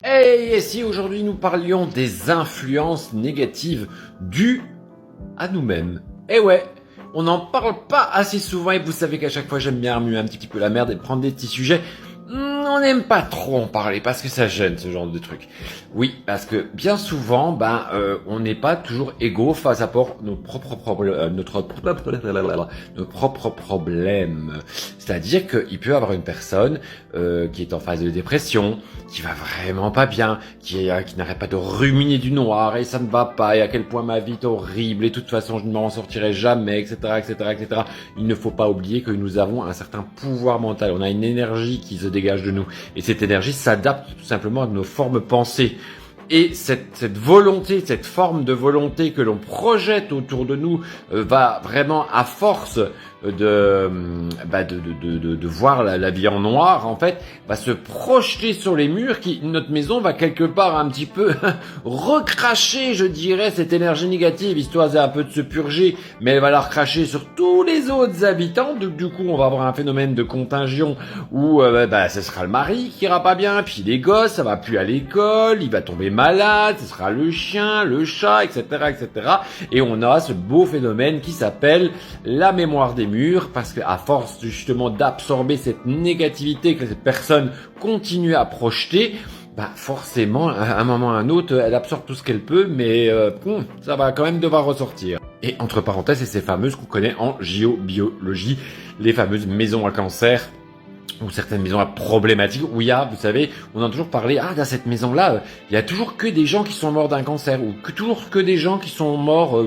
Et si aujourd'hui nous parlions des influences négatives dues à nous-mêmes. Eh ouais, on n'en parle pas assez souvent et vous savez qu'à chaque fois j'aime bien remuer un petit peu la merde et prendre des petits sujets. On n'aime pas trop en parler parce que ça gêne ce genre de truc. Oui, parce que bien souvent, on n'est pas toujours égaux face à nos propres problèmes. C'est-à-dire qu'il peut y avoir une personne qui est en phase de dépression, qui va vraiment pas bien, qui n'arrête pas de ruminer du noir et ça ne va pas et à quel point ma vie est horrible et de toute façon je ne m'en sortirai jamais, etc., etc., etc. Il ne faut pas oublier que nous avons un certain pouvoir mental. On a une énergie qui se dégage de nous et cette énergie s'adapte tout simplement à nos formes pensées. Et cette volonté, cette forme de volonté que l'on projette autour de nous va vraiment à force de voir la vie en noir, en fait, va se projeter sur les murs notre maison va quelque part un petit peu recracher, je dirais, cette énergie négative, histoire un peu de se purger, mais elle va la recracher sur tous les autres habitants. Du coup, on va avoir un phénomène de contagion où ce sera le mari qui ira pas bien, puis les gosses, ça va plus à l'école, il va tomber malade, ce sera le chien, le chat, etc., etc. Et on a ce beau phénomène qui s'appelle la mémoire des murs, parce qu'à force justement d'absorber cette négativité que cette personne continue à projeter, forcément, à un moment ou à un autre, elle absorbe tout ce qu'elle peut, mais ça va quand même devoir ressortir. Et entre parenthèses, c'est ces fameuses qu'on connaît en géobiologie, les fameuses maisons à cancer, ou certaines maisons à problématiques, où il y a, vous savez, on a toujours parlé, dans cette maison-là, il y a toujours que des gens qui sont morts d'un cancer, ou toujours que des gens qui sont morts,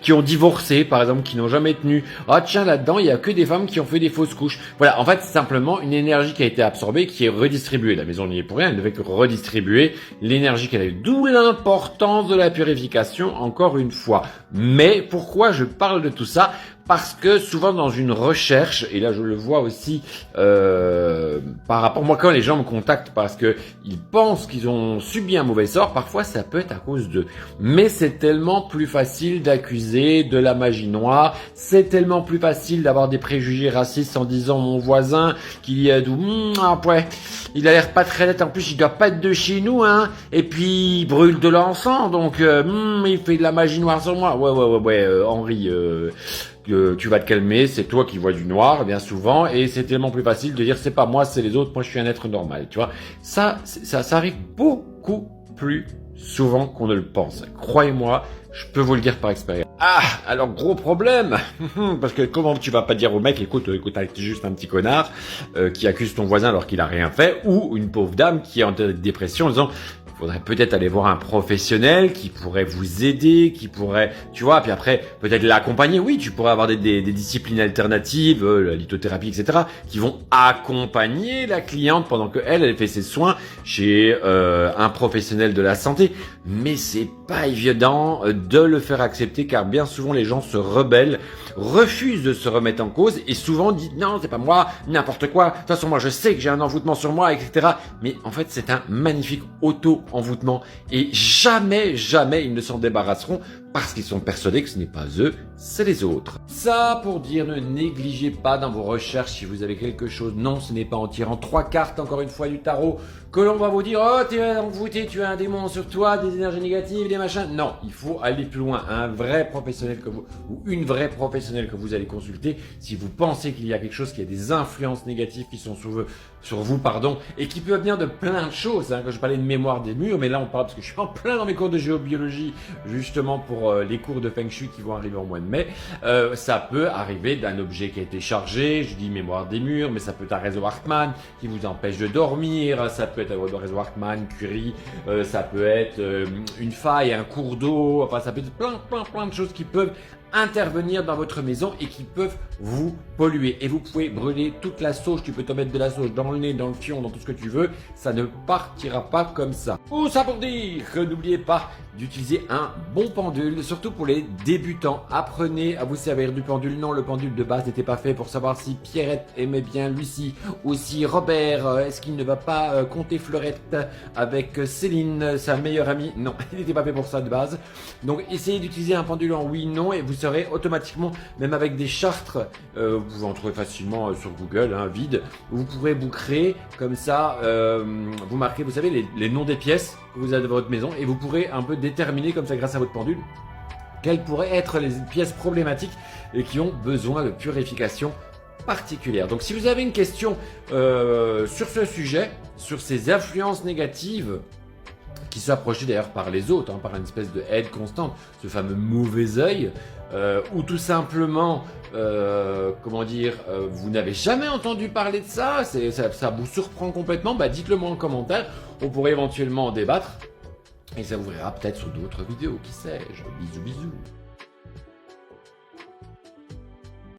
qui ont divorcé, par exemple, qui n'ont jamais tenu. Tiens, là-dedans, il y a que des femmes qui ont fait des fausses couches. Voilà, en fait, c'est simplement une énergie qui a été absorbée, qui est redistribuée. La maison n'y est pour rien, elle ne fait que redistribuer l'énergie qu'elle a eue. D'où l'importance de la purification, encore une fois. Mais, pourquoi je parle de tout ça ? Parce que souvent dans une recherche, et là je le vois aussi par rapport, moi quand les gens me contactent parce que ils pensent qu'ils ont subi un mauvais sort, parfois ça peut être à cause d'eux. Mais c'est tellement plus facile d'accuser de la magie noire, c'est tellement plus facile d'avoir des préjugés racistes en disant mon voisin qu'il y a il a l'air pas très net, en plus il doit pas être de chez nous, et puis il brûle de l'encens, donc il fait de la magie noire sur moi. Henri, tu vas te calmer, c'est toi qui vois du noir bien souvent et c'est tellement plus facile de dire c'est pas moi, c'est les autres, moi je suis un être normal, tu vois. Ça arrive beaucoup plus souvent qu'on ne le pense. Croyez-moi, je peux vous le dire par expérience. Alors gros problème, parce que comment tu vas pas dire au mec, écoute, t'es juste un petit connard qui accuse ton voisin alors qu'il a rien fait, ou une pauvre dame qui est en dépression en disant faudrait peut-être aller voir un professionnel qui pourrait vous aider, qui pourrait, tu vois, puis après, peut-être l'accompagner. Oui, tu pourrais avoir des disciplines alternatives, la lithothérapie, etc., qui vont accompagner la cliente pendant que elle fait ses soins chez un professionnel de la santé. Mais c'est pas évident de le faire accepter, car bien souvent les gens se rebellent, refusent de se remettre en cause et souvent disent non, c'est pas moi, n'importe quoi. De toute façon, moi je sais que j'ai un envoûtement sur moi, etc. Mais en fait, c'est un magnifique auto-envoûtement et jamais ils ne s'en débarrasseront parce qu'ils sont persuadés que ce n'est pas eux, c'est les autres. Ça pour dire, ne négligez pas dans vos recherches si vous avez quelque chose. Non, ce n'est pas en tirant 3 cartes, encore une fois, du tarot, que l'on va vous dire « Oh, t'es envoûté, tu as un démon sur toi, des énergies négatives, des machins. » Non, il faut aller plus loin. Un vrai professionnel ou une vraie professionnelle que vous allez consulter, si vous pensez qu'il y a quelque chose, qu'il y a des influences négatives qui sont sur vous, et qui peuvent venir de plein de choses. Quand je parlais de mémoire des murs, mais là on parle parce que je suis en plein dans mes cours de géobiologie, justement pour les cours de Feng Shui qui vont arriver au mois de mai. Ça peut arriver d'un objet qui a été chargé, je dis mémoire des murs, mais ça peut être un réseau Hartmann qui vous empêche de dormir, ça peut être un réseau Hartmann, Curie, ça peut être une faille, un cours d'eau, ça peut être plein de choses qui peuvent intervenir dans votre maison et qui peuvent vous polluer. Et vous pouvez brûler toute la sauge, tu peux te mettre de la sauge dans le nez, dans le fion, dans tout ce que tu veux, ça ne partira pas comme ça. Tout ça pour dire que n'oubliez pas d'utiliser un bon pendule, surtout pour les débutants. Apprenez à vous servir du pendule. Non, le pendule de base n'était pas fait pour savoir si Pierrette aimait bien Lucie ou si Robert, est-ce qu'il ne va pas compter fleurette avec Céline, sa meilleure amie. Non, il n'était pas fait pour ça de base. Donc essayez d'utiliser un pendule en oui, non, et vous serez automatiquement, même avec des chartres, vous pouvez en trouver facilement sur Google, hein, vide, vous pourrez vous créer comme ça, vous marquez, vous savez, les noms des pièces que vous avez dans votre maison et vous pourrez un peu déterminer comme ça grâce à votre pendule quelles pourraient être les pièces problématiques et qui ont besoin de purification particulière. Donc si vous avez une question sur ce sujet, sur ces influences négatives qui sont approchées d'ailleurs par les autres, hein, par une espèce de haine constante, ce fameux mauvais œil, ou tout simplement, comment dire, vous n'avez jamais entendu parler de ça, ça vous surprend complètement, bah dites-le moi en commentaire, on pourrait éventuellement en débattre. Et ça ouvrira peut-être sur d'autres vidéos, qui sais-je. Bisous bisous.